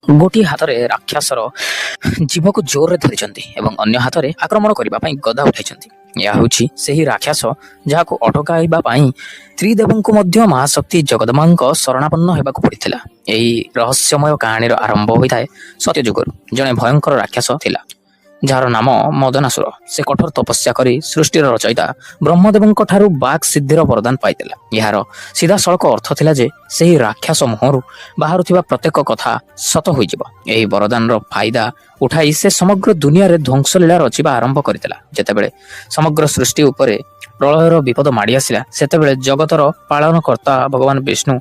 ଗୋଟିଏ ହାତରେ ରାକ୍ଷସର ଜୀବକୁ ଜୋରରେ ଧରିଛନ୍ତି ଏବଂ ଅନ୍ୟ ହାତରେ ଆକ୍ରମଣ କରିବା ପାଇଁ ଗଦା ଉଠାଇଛନ୍ତି। ଏହା ହେଉଛି ସେହି ରାକ୍ଷସ ଯାହାକୁ ଅଟକାଇବା ପାଇଁ ତ୍ରିଦେବଙ୍କୁ ମଧ୍ୟ ମହାଶକ୍ତି ଜଗଦମ୍ବାଙ୍କ ଶରଣାପନ୍ନ ହେବାକୁ ପଡ଼ିଥିଲା। ଏହି ରହସ୍ୟମୟ କାହାଣୀର ଆରମ୍ଭ ହୋଇଥାଏ ସତ୍ୟଯୁଗରୁ। ଜଣେ ଭୟଙ୍କର ରାକ୍ଷସ ଥିଲା ଯାହାର ନାମ ମଦନାସୁର। ସେ କଠୋର ତପସ୍ୟା କରି ସୃଷ୍ଟିର ରଚୟିତା ବ୍ରହ୍ମଦେବଙ୍କ ଠାରୁ ବାକ୍ ସିଦ୍ଧିର ବରଦାନ ପାଇଥିଲା। ଏହାର ସିଧାସଳଖ ଅର୍ଥ ଥିଲା ଯେ ସେହି ରାକ୍ଷସ ମୁହଁରୁ ବାହାରୁଥିବା ପ୍ରତ୍ୟେକ କଥା ସତ ହୋଇଯିବ। ଏହି ବରଦାନର ଫାଇଦା ଉଠାଇ ସେ ସମଗ୍ର ଦୁନିଆରେ ଧ୍ୱଂସଲୀଳା ରଚିବା ଆରମ୍ଭ କରିଥିଲା। ଯେତେବେଳେ ସମଗ୍ର ସୃଷ୍ଟି ଉପରେ ପ୍ରଳୟର ବିପଦ ମାଡ଼ି ଆସିଲା, ସେତେବେଳେ ଜଗତର ପାଳନକର୍ତ୍ତା ଭଗବାନ ବିଷ୍ଣୁ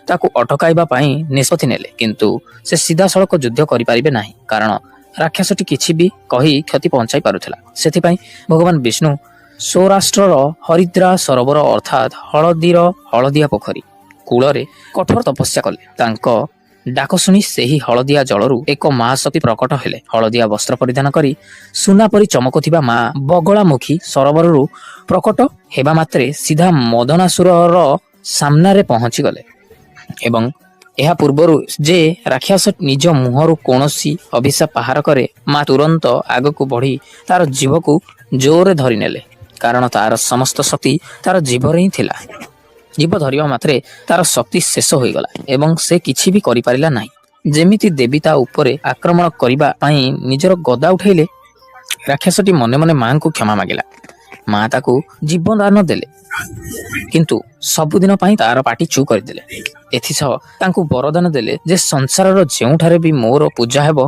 ତାକୁ ଅଟକାଇବା ପାଇଁ ନିଷ୍ପତ୍ତି ନେଲେ। କିନ୍ତୁ ସେ ସିଧାସଳଖ ଯୁଦ୍ଧ କରିପାରିବେ ନାହିଁ, କାରଣ ରାକ୍ଷସଟି କିଛି ବି କହି କ୍ଷତି ପହଞ୍ଚାଇ ପାରୁଥିଲା। ସେଥିପାଇଁ ଭଗବାନ ବିଷ୍ଣୁ ସୌରାଷ୍ଟ୍ରର ହରିଦ୍ରା ସରୋବର ଅର୍ଥାତ୍ ହଳଦିଆ ପୋଖରୀ କୂଳରେ କଠୋର ତପସ୍ୟା କଲେ। ତାଙ୍କ ଡାକ ଶୁଣି ସେହି ହଳଦିଆ ଜଳରୁ ଏକ ମହାଶକ୍ତି ପ୍ରକଟ ହେଲେ। ହଳଦିଆ ବସ୍ତ୍ର ପରିଧାନ କରି ସୁନା ପରି ଚମକୁଥିବା ମା ବଗଳାମୁଖୀ ସରୋବରରୁ ପ୍ରକଟ ହେବା ମାତ୍ରେ ସିଧା ମଦନାସୁରର ସାମ୍ନାରେ ପହଞ୍ଚିଗଲେ ଏବଂ ଏହା ପୂର୍ବରୁ ଯେ ରାକ୍ଷସ ନିଜ ମୁହଁରୁ କୌଣସି ଅଭିଶାପ ବାହାର କରେ, ମା ତୁରନ୍ତ ଆଗକୁ ବଢ଼ି ତାର ଜୀବକୁ ଜୋରରେ ଧରିନେଲେ, କାରଣ ତାର ସମସ୍ତ ଶକ୍ତି ତାର ଜୀବରେ ହିଁ ଥିଲା। ଜୀବ ଧରିବା ମାତ୍ରେ ତାର ଶକ୍ତି ଶେଷ ହୋଇଗଲା ଏବଂ ସେ କିଛି ବି କରିପାରିଲା ନାହିଁ। ଯେମିତି ଦେବୀ ତା ଉପରେ ଆକ୍ରମଣ କରିବା ପାଇଁ ନିଜର ଗଦା ଉଠାଇଲେ, ରାକ୍ଷସଟି ମନେ ମନେ ମାଙ୍କୁ କ୍ଷମା ମାଗିଲା। ମା ତାକୁ ଜୀବଦାନ ଦେଲେ, କିନ୍ତୁ ସବୁଦିନ ପାଇଁ ତାର ପାଟି ଚୁପ୍ କରିଦେଲେ। ଏଥିସହ ତାଙ୍କୁ ବରଦାନ ଦେଲେ ଯେ ସଂସାରର ଯେଉଁଠାରେ ବି ମୋର ପୂଜା ହେବ,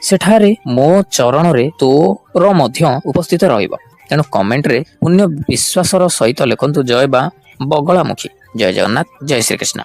ସେଠାରେ ମୋ ଚରଣରେ ତୋର ମଧ୍ୟ ଉପସ୍ଥିତ ରହିବ। ତେଣୁ କମେଣ୍ଟରେ ପୁଣ୍ୟ ବିଶ୍ୱାସର ସହିତ ଲେଖନ୍ତୁ ଜୟ ବା ବଗଳାମୁଖୀ। ଜୟ ଜଗନ୍ନାଥ, ଜୟ ଶ୍ରୀକୃଷ୍ଣ।